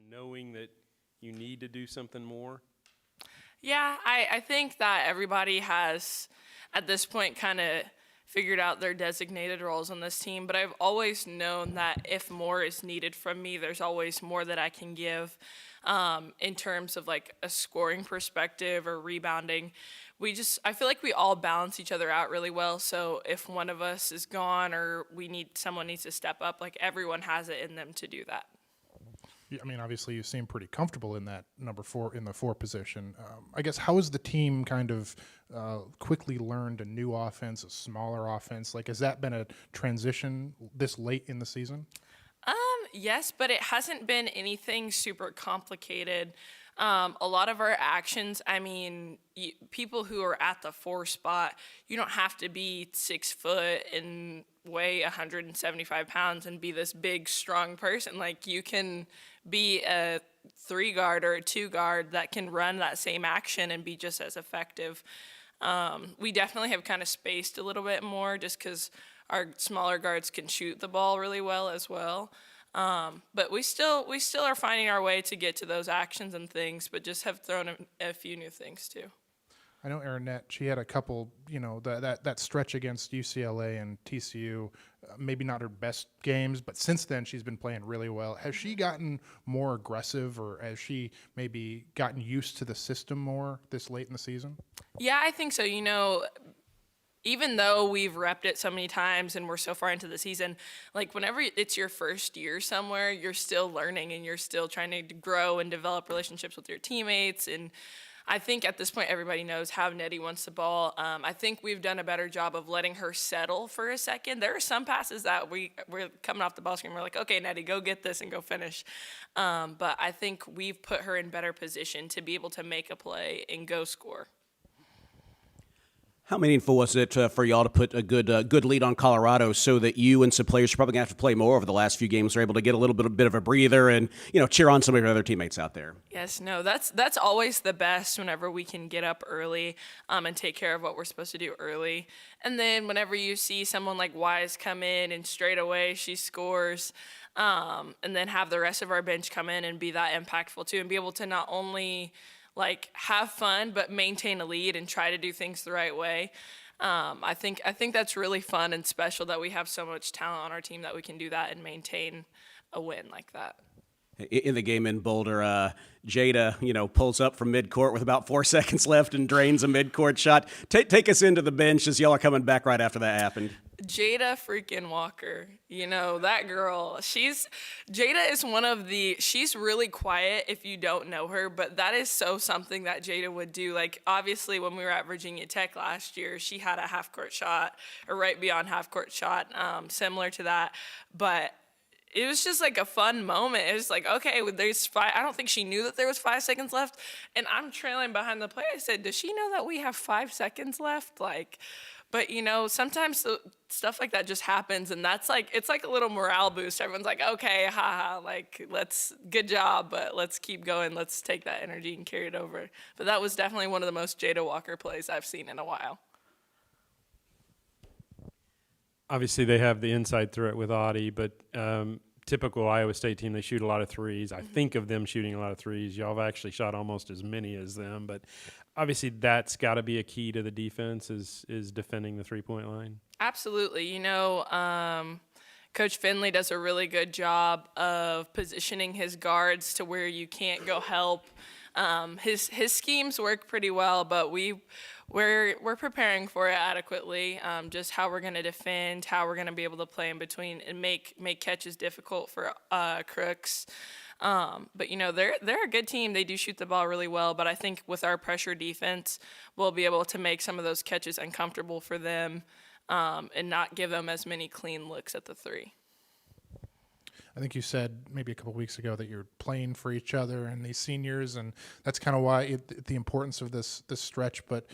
knowing that you need to do something more? Yeah, I think that everybody has, at this point, kind of figured out their designated roles on this team, but I've always known that if more is needed from me, there's always more that I can give in terms of like a scoring perspective or rebounding. I feel like we all balance each other out really well. So if one of us is gone or someone needs to step up, like everyone has it in them to do that. I mean, obviously, you seem pretty comfortable in that number 4 in the 4 position. I guess how has the team kind of quickly learned a new offense, a smaller offense? Like, has that been a transition this late in the season? Yes, but it hasn't been anything super complicated. A lot of our actions, I mean, people who are at the 4 spot, you don't have to be 6 foot and weigh 175 pounds and be this big, strong person. Like, you can be a 3 guard or a 2 guard that can run that same action and be just as effective. We definitely have kind of spaced a little bit more just because our smaller guards can shoot the ball really well as well. But we still are finding our way to get to those actions and things, but just have thrown a few new things too. I know Aaronette, she had a couple, that stretch against UCLA and TCU, maybe not her best games, but since then she's been playing really well. Has she gotten more aggressive, or has she maybe gotten used to the system more this late in the season? Yeah, I think so. Even though we've repped it so many times and we're so far into the season, like whenever it's your first year somewhere, you're still learning and you're still trying to grow and develop relationships with your teammates. And I think at this point, everybody knows how Nettie wants the ball. I think we've done a better job of letting her settle for a second. There are some passes that we're coming off the ball screen. We're like, okay, Nettie, go get this and go finish. But I think we've put her in better position to be able to make a play and go score. How meaningful was it for y'all to put a good lead on Colorado so that you and some players are probably going to have to play more over the last few games are able to get a little bit of a breather and, cheer on some of your other teammates out there? Yes, no, that's always the best whenever we can get up early and take care of what we're supposed to do early. And then whenever you see someone like Wise come in and straight away she scores, and then have the rest of our bench come in and be that impactful too and be able to not only – like have fun, but maintain a lead and try to do things the right way. I think that's really fun and special that we have so much talent on our team that we can do that and maintain a win like that. In the game in Boulder, Jada, pulls up from midcourt with about 4 seconds left and drains a midcourt shot. Take us into the bench as y'all are coming back right after that happened. Jada freaking Walker, that girl, Jada is she's really quiet if you don't know her, but that is so something that Jada would do. Like, obviously, when we were at Virginia Tech last year, she had a half-court shot, or right beyond half-court shot, similar to that, but it was just like a fun moment. It was like, okay, there's 5. I don't think she knew that there was 5 seconds left, and I'm trailing behind the play. I said, does she know that we have 5 seconds left? But sometimes stuff like that just happens, and it's like a little morale boost. Everyone's like, okay, haha, good job, but let's keep going. Let's take that energy and carry it over. But that was definitely one of the most Jada Walker plays I've seen in a while. Obviously, they have the inside threat with Audie, but typical Iowa State team, they shoot a lot of threes. I think of them shooting a lot of threes. Y'all have actually shot almost as many as them, but obviously that's got to be a key to the defense is defending the three-point line. Absolutely. Coach Finley does a really good job of positioning his guards to where you can't go help. His schemes work pretty well, but we're preparing for it adequately. Just how we're going to defend, how we're going to be able to play in between and make catches difficult for crooks. But they're a good team. They do shoot the ball really well, but I think with our pressure defense, we'll be able to make some of those catches uncomfortable for them, and not give them as many clean looks at the 3. I think you said maybe a couple weeks ago that you're playing for each other and these seniors, and that's kind of why the importance of this stretch. But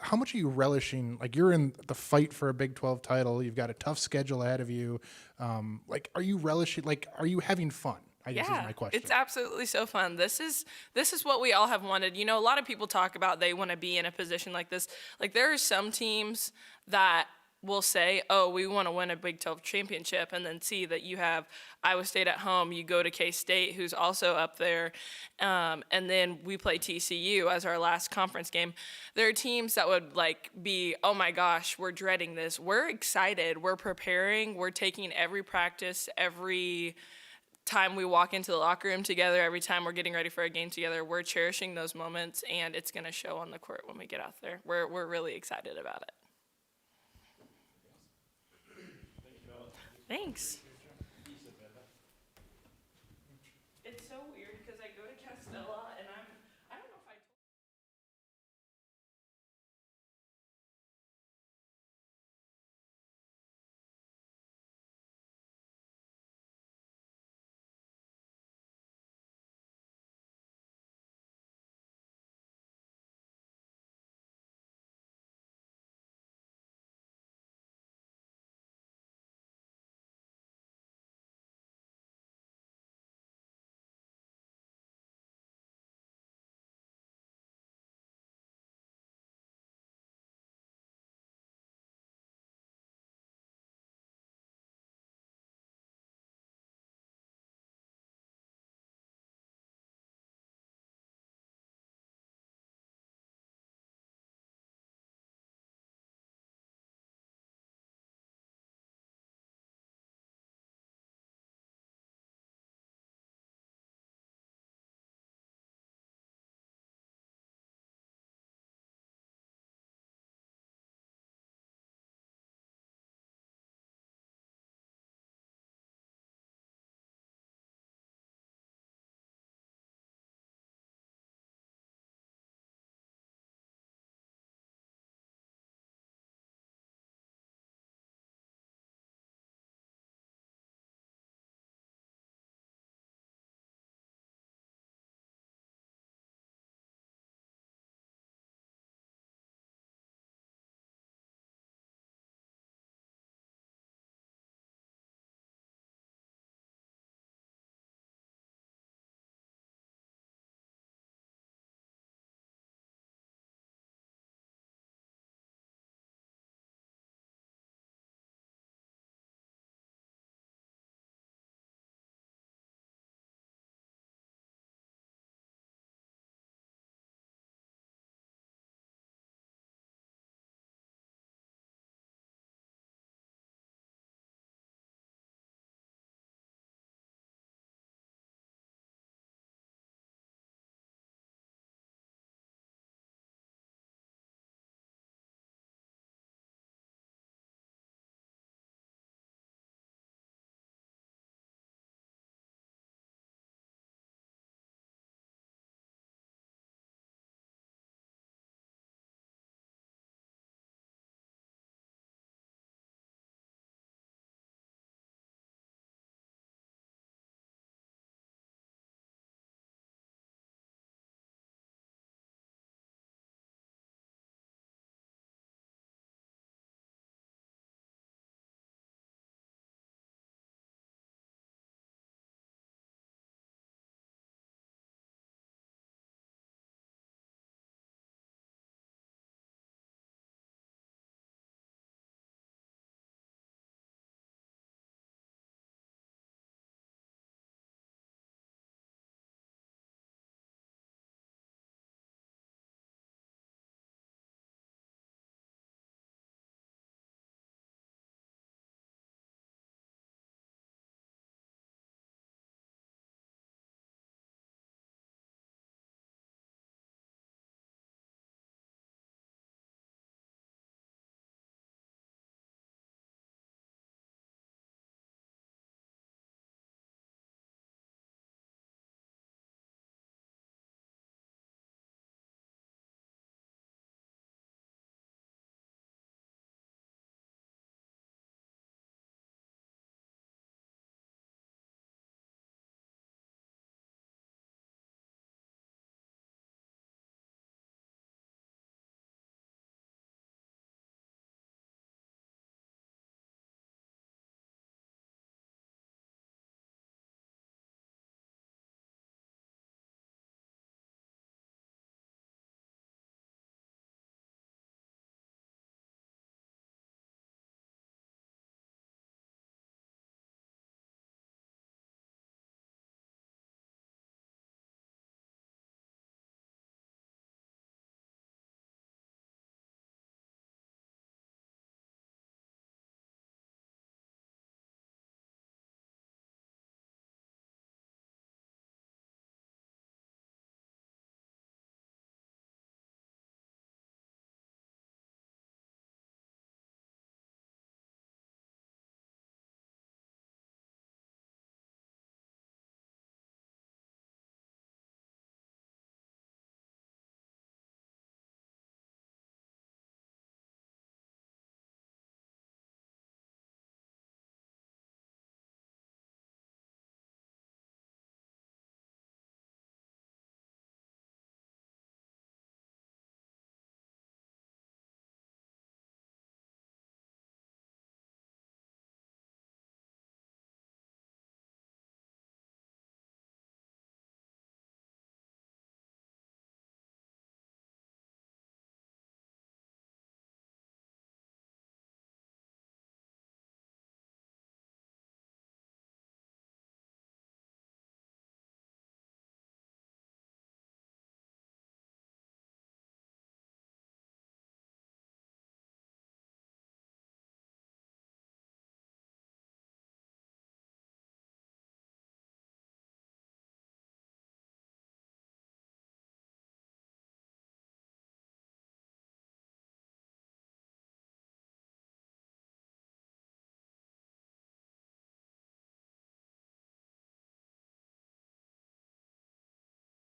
how much are you relishing? Like, you're in the fight for a Big 12 title. You've got a tough schedule ahead of you. Are you relishing? Like, are you having fun? I guess is my question. It's absolutely so fun. This is what we all have wanted. A lot of people talk about they want to be in a position like this. Like, there are some teams that will say, oh, we want to win a Big 12 championship, and then see that you have Iowa State at home, you go to K-State, who's also up there, and then we play TCU as our last conference game. There are teams that would like be, oh my gosh, we're dreading this. We're excited. We're preparing. We're taking every practice, every time we walk into the locker room together, every time we're getting ready for a game together, we're cherishing those moments, and it's going to show on the court when we get out there. We're really excited about it. Thanks. It's so weird because I go to Castella and I don't know if I told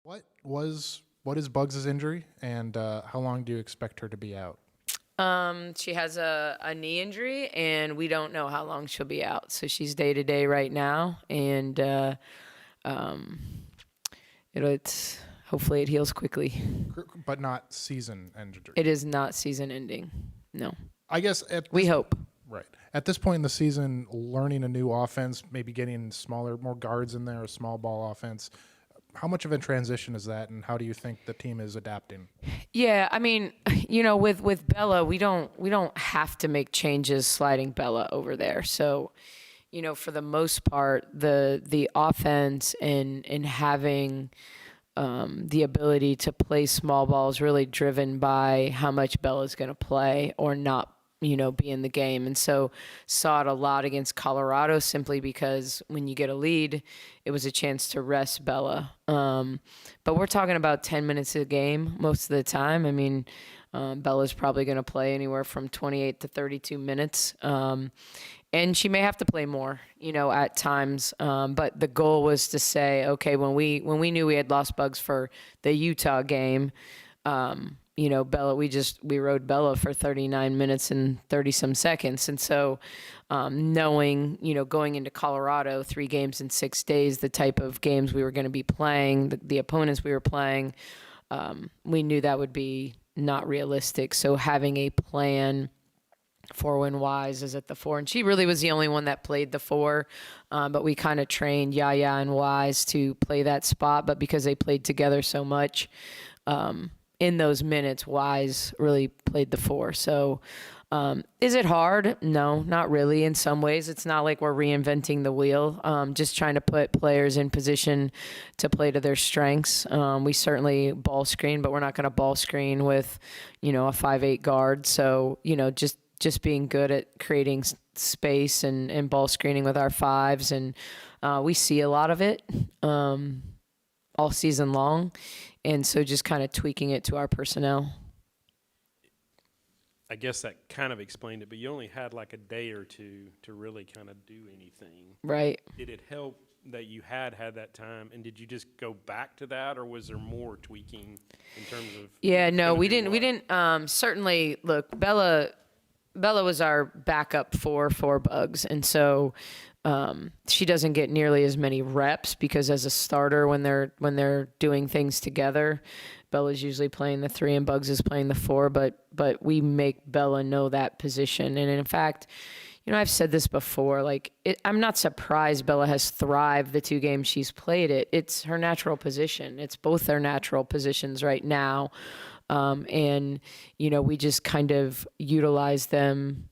What is Bugs' injury, and how long do you expect her to be out? She has a knee injury, and we don't know how long she'll be out. So she's day to day right now, and it's hopefully it heals quickly. But not season injury. It is not season ending. No, I guess we hope. Right. At this point in the season, learning a new offense, maybe getting more guards in there, a small ball offense. How much of a transition is that, and how do you think the team is adapting? Yeah, I mean, with Bella, we don't have to make changes sliding Bella over there. So, for the most part, the offense and having the ability to play small ball is really driven by how much Bella's going to play or not be in the game. And so saw it a lot against Colorado simply because when you get a lead, it was a chance to rest Bella. But we're talking about 10 minutes a game most of the time. I mean, Bella's probably going to play anywhere from 28 to 32 minutes. And she may have to play more, at times. But the goal was to say, okay, when we knew we had lost Bugs for the Utah game, Bella, we rode Bella for 39 minutes and 30 some seconds. And so, knowing, going into Colorado, 3 games in 6 days, the type of games we were going to be playing, the opponents we were playing, we knew that would be not realistic. So having a plan for when Wise is at the 4, and she really was the only one that played the 4, but we kind of trained Yaya and Wise to play that spot. But because they played together so much, in those minutes, Wise really played the 4. So is it hard? No, not really. In some ways, it's not like we're reinventing the wheel, just trying to put players in position to play to their strengths. We certainly ball screen, but we're not going to ball screen with, a 5'8" guard. So, just being good at creating space and ball screening with our 5s. And we see a lot of it all season long. And so just kind of tweaking it to our personnel. I guess that kind of explained it, but you only had like a day or two to really kind of do anything. Right. Did it help that you had that time, and did you just go back to that, or was there more tweaking in terms of? Yeah, no, we didn't. Certainly, look, Bella was our backup for Bugs, and so she doesn't get nearly as many reps because as a starter, when they're doing things together, Bella's usually playing the 3 and Bugs is playing the 4. But we make Bella know that position, and in fact, I've said this before. I'm not surprised Bella has thrived the 2 games she's played it. It's her natural position. It's both their natural positions right now. And, we just kind of utilize them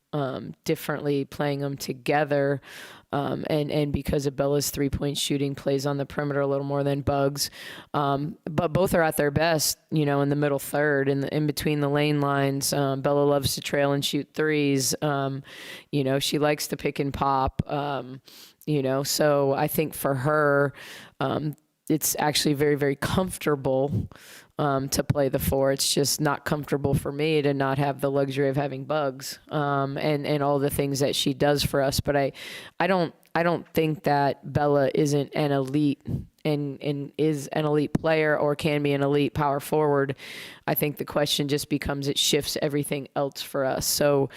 differently, playing them together. And because of Bella's 3-point shooting, plays on the perimeter a little more than Bugs. But both are at their best, in the middle third, in between the lane lines. Bella loves to trail and shoot 3s. She likes to pick and pop. So I think for her, it's actually very, very comfortable to play the 4. It's just not comfortable for me to not have the luxury of having Bugs and all the things that she does for us. But I don't think that Bella isn't an elite and is an elite player or can be an elite power forward. I think the question just becomes, it shifts everything else for us. So,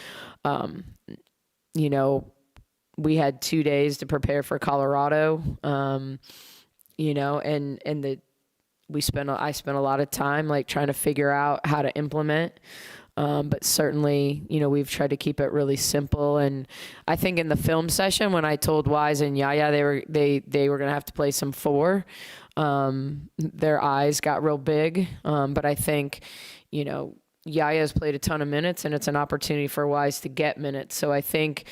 we had 2 days to prepare for Colorado, and I spent a lot of time trying to figure out how to implement. But certainly, we've tried to keep it really simple. And I think in the film session, when I told Wise and Yaya they were going to have to play some 4, their eyes got real big. But I think, Yaya's played a ton of minutes, and it's an opportunity for Wise to get minutes. So I think,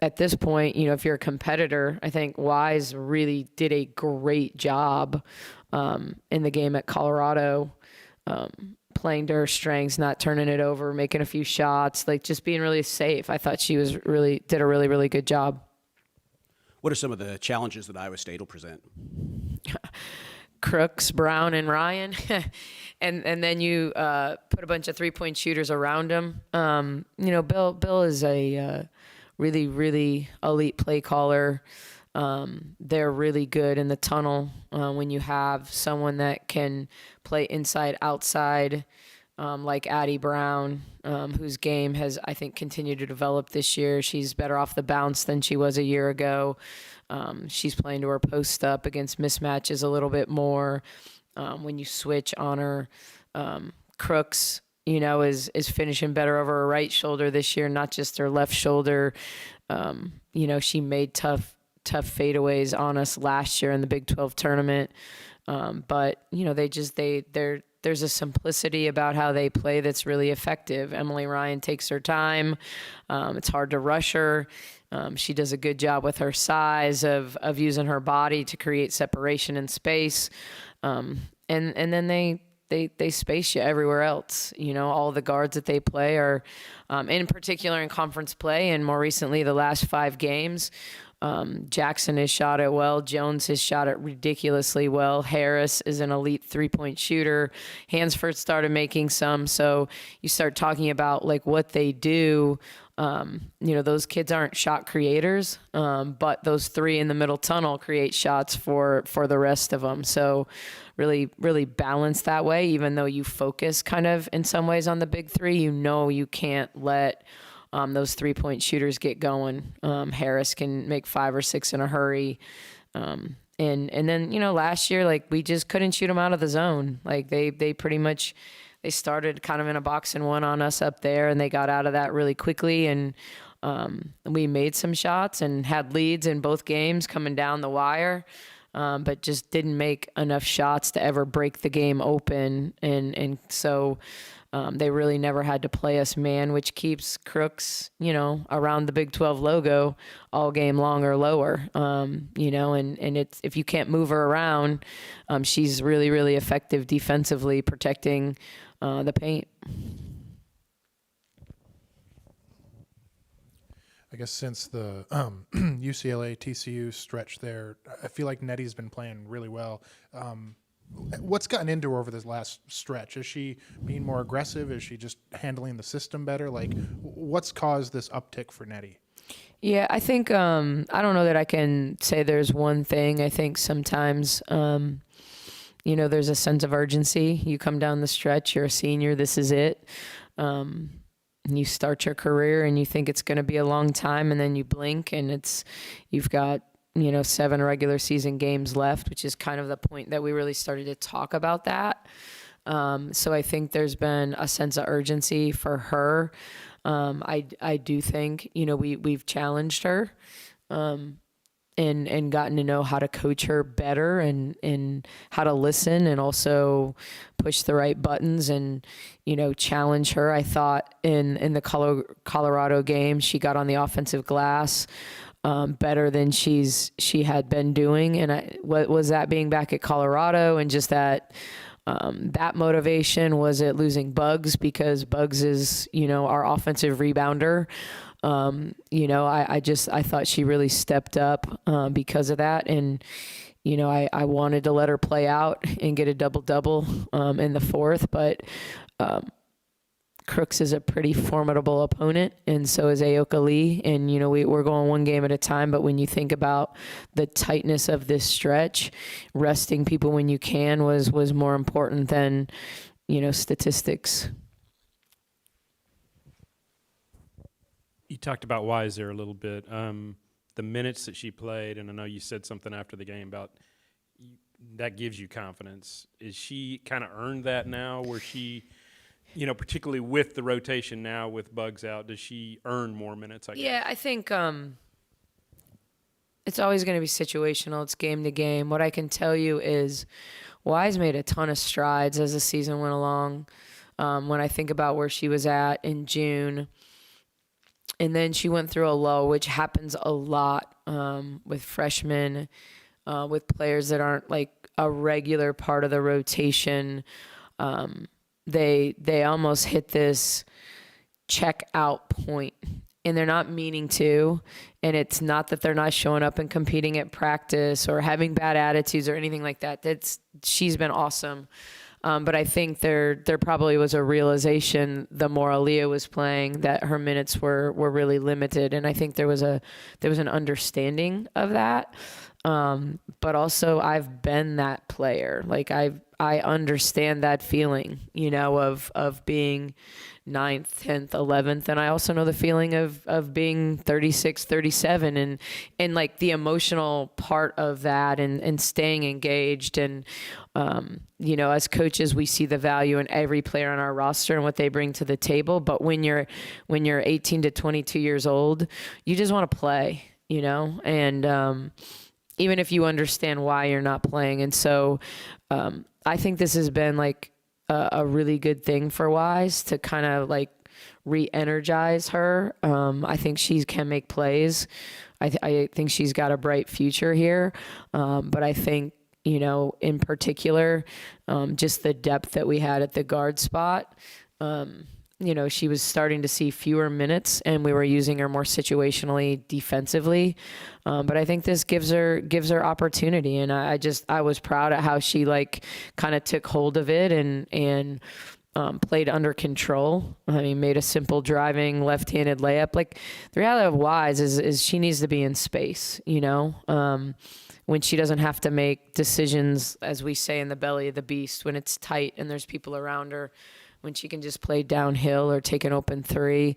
at this point, if you're a competitor, I think Wise really did a great job in the game at Colorado, playing to her strengths, not turning it over, making a few shots, just being really safe. I thought she did a really, really good job. What are some of the challenges that Iowa State will present? Crooks, Brown, and Ryan, and then you put a bunch of 3-point shooters around them. Bill is a really, really elite play caller. They're really good in the tunnel when you have someone that can play inside, outside, like Addie Brown, whose game has, I think, continued to develop this year. She's better off the bounce than she was a year ago. She's playing to her post up against mismatches a little bit more. When you switch on her, Crooks, is finishing better over her right shoulder this year, not just her left shoulder. She made tough fadeaways on us last year in the Big 12 tournament. But there's a simplicity about how they play that's really effective. Emily Ryan takes her time. It's hard to rush her. She does a good job with her size of using her body to create separation and space. And then they space you everywhere else. All the guards that they play are, in particular in conference play, and more recently the last 5 games, Jackson has shot it well. Jones has shot it ridiculously well. Harris is an elite 3-point shooter. Hansford started making some. So you start talking about like what they do. Those kids aren't shot creators, but those 3 in the middle tunnel create shots for the rest of them. So really, really balanced that way, even though you focus kind of in some ways on the big 3, you can't let those 3-point shooters get going. Harris can make 5 or 6 in a hurry. And then, last year, like we just couldn't shoot them out of the zone. Like they pretty much, they started kind of in a box and 1 on us up there, and they got out of that really quickly. And we made some shots and had leads in both games coming down the wire, but just didn't make enough shots to ever break the game open. And so they really never had to play us man, which keeps Crooks, around the Big 12 logo all game long or lower. And it's, if you can't move her around, she's really, really effective defensively protecting the paint. I guess since the UCLA TCU stretch there, I feel like Nettie's been playing really well. What's gotten into her over this last stretch? Is she being more aggressive? Is she just handling the system better? Like, what's caused this uptick for Nettie? Yeah, I think, I don't know that I can say there's one thing. I think sometimes, there's a sense of urgency. You come down the stretch, you're a senior, this is it. And you start your career and you think it's going to be a long time, and then you blink and you've got 7 regular season games left, which is kind of the point that we really started to talk about that. So I think there's been a sense of urgency for her. I do think, we've challenged her, and gotten to know how to coach her better and how to listen and also push the right buttons and, challenge her. I thought in the Colorado game, she got on the offensive glass better than she had been doing. And what was that, being back at Colorado, and just that motivation? Was it losing Bugs? Because Bugs is, our offensive rebounder. I thought she really stepped up because of that. And, I wanted to let her play out and get a double-double in the 4th, but Crooks is a pretty formidable opponent, and so is Aoka Lee. And, we're going one game at a time, but when you think about the tightness of this stretch, resting people when you can was more important than, statistics. You talked about Weiser a little bit. The minutes that she played, and I know you said something after the game about that gives you confidence. Is she kind of earned that now, where she, particularly with the rotation now with Bugs out, does she earn more minutes, I guess? Yeah, I think it's always going to be situational. It's game to game. What I can tell you is Wise made a ton of strides as the season went along. When I think about where she was at in June, and then she went through a lull, which happens a lot with freshmen, with players that aren't like a regular part of the rotation. They almost hit this check out point, and they're not meaning to. And it's not that they're not showing up and competing at practice or having bad attitudes or anything like that. She's been awesome. But I think there probably was a realization the more Aaliyah was playing that her minutes were really limited, and I think there was an understanding of that. But also I've been that player. Like I understand that feeling, of being 9th, 10th, 11th. And I also know the feeling of being 36, 37 and like the emotional part of that and staying engaged. And, as coaches, we see the value in every player on our roster and what they bring to the table. But when you're 18 to 22 years old, you just want to play, and, even if you understand why you're not playing. And so I think this has been like a really good thing for Wise to kind of like re-energize her. I think she can make plays. I think she's got a bright future here. But I think, in particular, just the depth that we had at the guard spot, she was starting to see fewer minutes and we were using her more situationally defensively. But I think this gives her opportunity. And I was proud at how she like kind of took hold of it and played under control. I mean, made a simple driving left-handed layup. Like the reality of Wise is she needs to be in space, when she doesn't have to make decisions, as we say in the belly of the beast, when it's tight and there's people around her, when she can just play downhill or take an open three.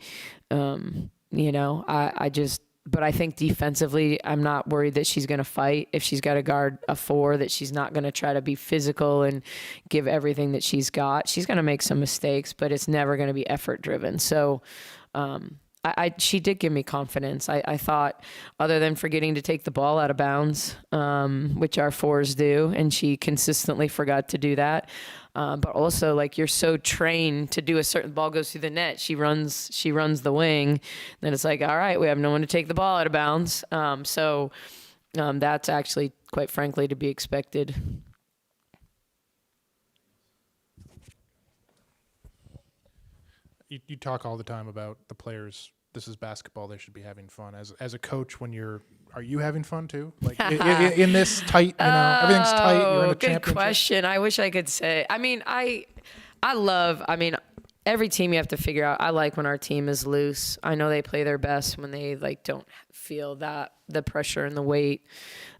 But I think defensively, I'm not worried that she's going to fight. If she's got to guard a 4, that she's not going to try to be physical and give everything that she's got. She's going to make some mistakes, but it's never going to be effort driven. So, she did give me confidence. I thought, other than forgetting to take the ball out of bounds, which our 4s do, and she consistently forgot to do that. But also, like, you're so trained to do a certain ball goes through the net. She runs the wing. Then it's like, all right, we have no one to take the ball out of bounds. So that's actually, quite frankly, to be expected. You talk all the time about the players. This is basketball. They should be having fun. As a coach, are you having fun too? Like in this tight, everything's tight. You're in a good championship. question. I wish I could say. I mean, every team you have to figure out. I like when our team is loose. I know they play their best when they like don't feel the pressure and the weight.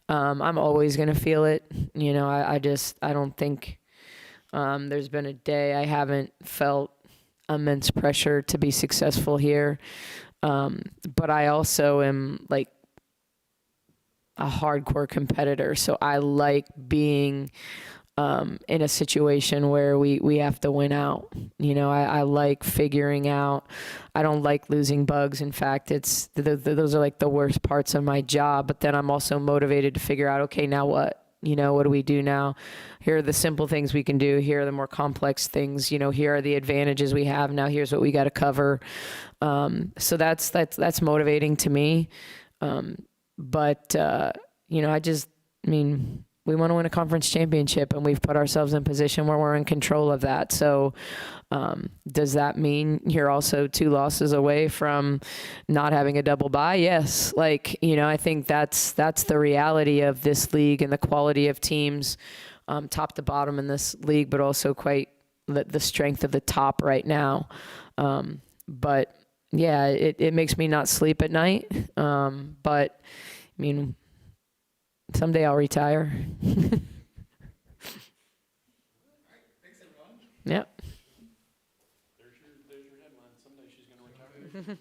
I'm always gonna feel it. I don't think there's been a day I haven't felt immense pressure to be successful here. But I also am like a hardcore competitor. So I like being in a situation where we have to win out. I like figuring out. I don't like losing bugs. In fact, it's those are like the worst parts of my job. But then I'm also motivated to figure out, okay, now what? What do we do now? Here are the simple things we can do. Here are the more complex things. Here are the advantages we have. Now here's what we got to cover. So that's motivating to me. But we want to win a conference championship, and we've put ourselves in a position where we're in control of that. So does that mean you're also 2 losses away from not having a double bye? Yes. I think that's the reality of this league and the quality of teams top to bottom in this league, but also quite the strength of the top right now. But yeah, it makes me not sleep at night. But someday I'll retire. Yep. There's your headline. Someday she's going to retire.